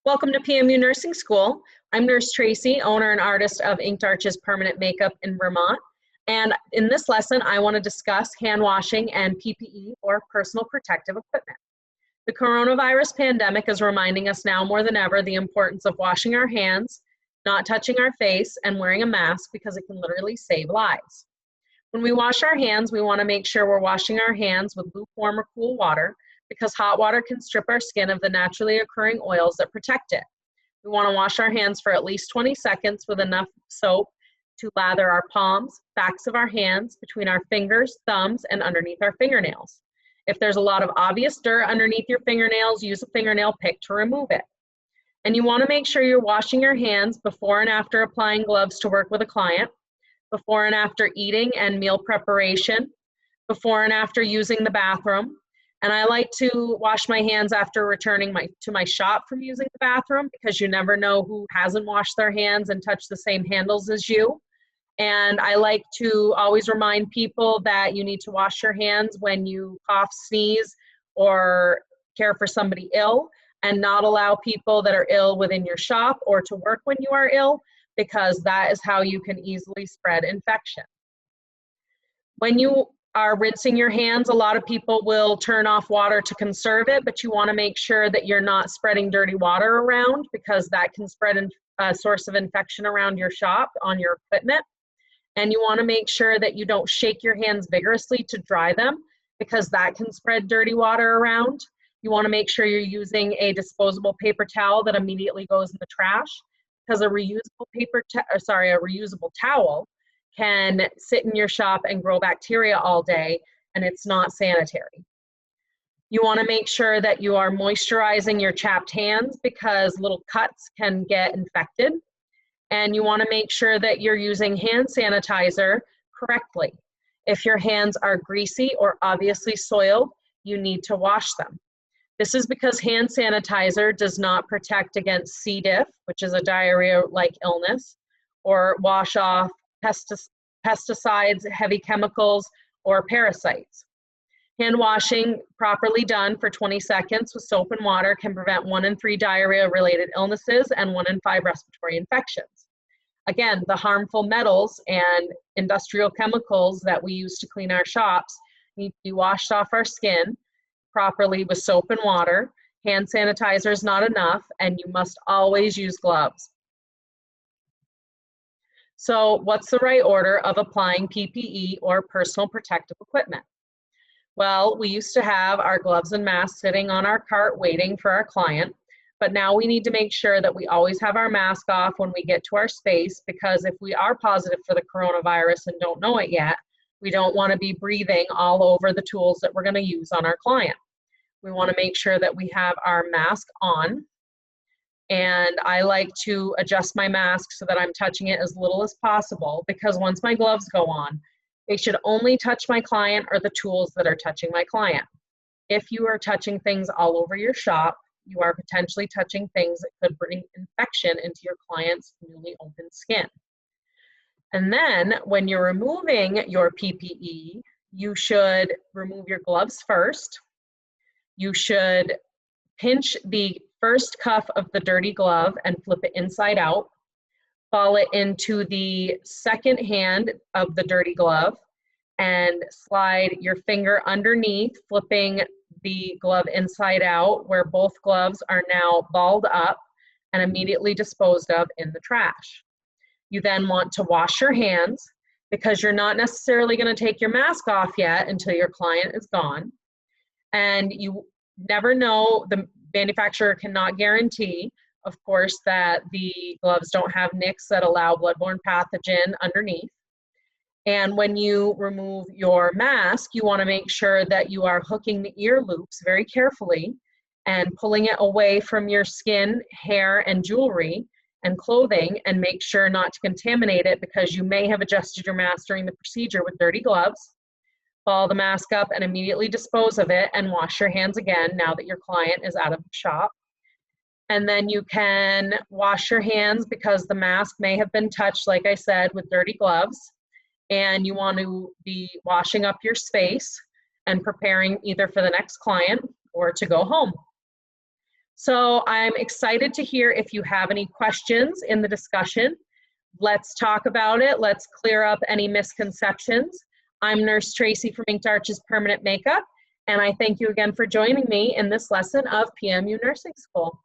Welcome to PMU Nursing School. I'm Nurse Tracy, owner and artist of Inked Arches Permanent Makeup in Vermont. And in this lesson, I want to discuss hand washing and PPE, or personal protective equipment. The coronavirus pandemic is reminding us now more than ever the importance of washing our hands, not touching our face, and wearing a mask because it can literally save lives. When we wash our hands, we want to make sure we're washing our hands with lukewarm or cool water, because hot water can strip our skin of the naturally occurring oils that protect it. We want to wash our hands for at least 20 seconds with enough soap to lather our palms, backs of our hands, between our fingers, thumbs, and underneath our fingernails. If there's a lot of obvious dirt underneath your fingernails, use a fingernail pick to remove it. And you want to make sure you're washing your hands before and after applying gloves to work with a client, before and after eating and meal preparation, before and after using the bathroom. And I like to wash my hands after returning to my shop from using the bathroom, because you never know who hasn't washed their hands and touched the same handles as you. And I like to always remind people that you need to wash your hands when you cough, sneeze, or care for somebody ill, and not allow people that are ill within your shop or to work when you are ill, because that is how you can easily spread infection. When you are rinsing your hands, a lot of people will turn off water to conserve it, but you want to make sure that you're not spreading dirty water around, because that can spread a source of infection around your shop on your equipment. And you want to make sure that you don't shake your hands vigorously to dry them, because that can spread dirty water around. You want to make sure you're using a disposable paper towel that immediately goes in the trash, because a reusable towel can sit in your shop and grow bacteria all day, and it's not sanitary. You want to make sure that you are moisturizing your chapped hands, because little cuts can get infected. And you want to make sure that you're using hand sanitizer correctly. If your hands are greasy or obviously soiled, you need to wash them. This is because hand sanitizer does not protect against C. diff, which is a diarrhea-like illness, or wash off pesticides, heavy chemicals, or parasites. Hand washing properly done for 20 seconds with soap and water can prevent 1 in 3 diarrhea-related illnesses and 1 in 5 respiratory infections. Again, the harmful metals and industrial chemicals that we use to clean our shops need to be washed off our skin properly with soap and water. Hand sanitizer is not enough, and you must always use gloves. So what's the right order of applying PPE, or personal protective equipment? Well, we used to have our gloves and masks sitting on our cart waiting for our client, but now we need to make sure that we always have our mask off when we get to our space, because if we are positive for the coronavirus and don't know it yet, we don't want to be breathing all over the tools that we're going to use on our client. We want to make sure that we have our mask on. And I like to adjust my mask so that I'm touching it as little as possible, because once my gloves go on, they should only touch my client or the tools that are touching my client. If you are touching things all over your shop, you are potentially touching things that could bring infection into your client's newly opened skin. And then when you're removing your PPE, you should remove your gloves first. You should pinch the first cuff of the dirty glove and flip it inside out. Fall it into the second hand of the dirty glove and slide your finger underneath, flipping the glove inside out, where both gloves are now balled up and immediately disposed of in the trash. You then want to wash your hands, because you're not necessarily going to take your mask off yet until your client is gone. And you never know, the manufacturer cannot guarantee, of course, that the gloves don't have nicks that allow bloodborne pathogen underneath. And when you remove your mask, you want to make sure that you are hooking the ear loops very carefully and pulling it away from your skin, hair, and jewelry and clothing, and make sure not to contaminate it, because you may have adjusted your mask during the procedure with dirty gloves. Ball the mask up and immediately dispose of it, and wash your hands again now that your client is out of the shop. And then you can wash your hands, because the mask may have been touched, like I said, with dirty gloves. And you want to be washing up your space and preparing either for the next client or to go home. So I'm excited to hear if you have any questions in the discussion. Let's talk about it. Let's clear up any misconceptions. I'm Nurse Tracy from Inked Arches Permanent Makeup, and I thank you again for joining me in this lesson of PMU Nursing School.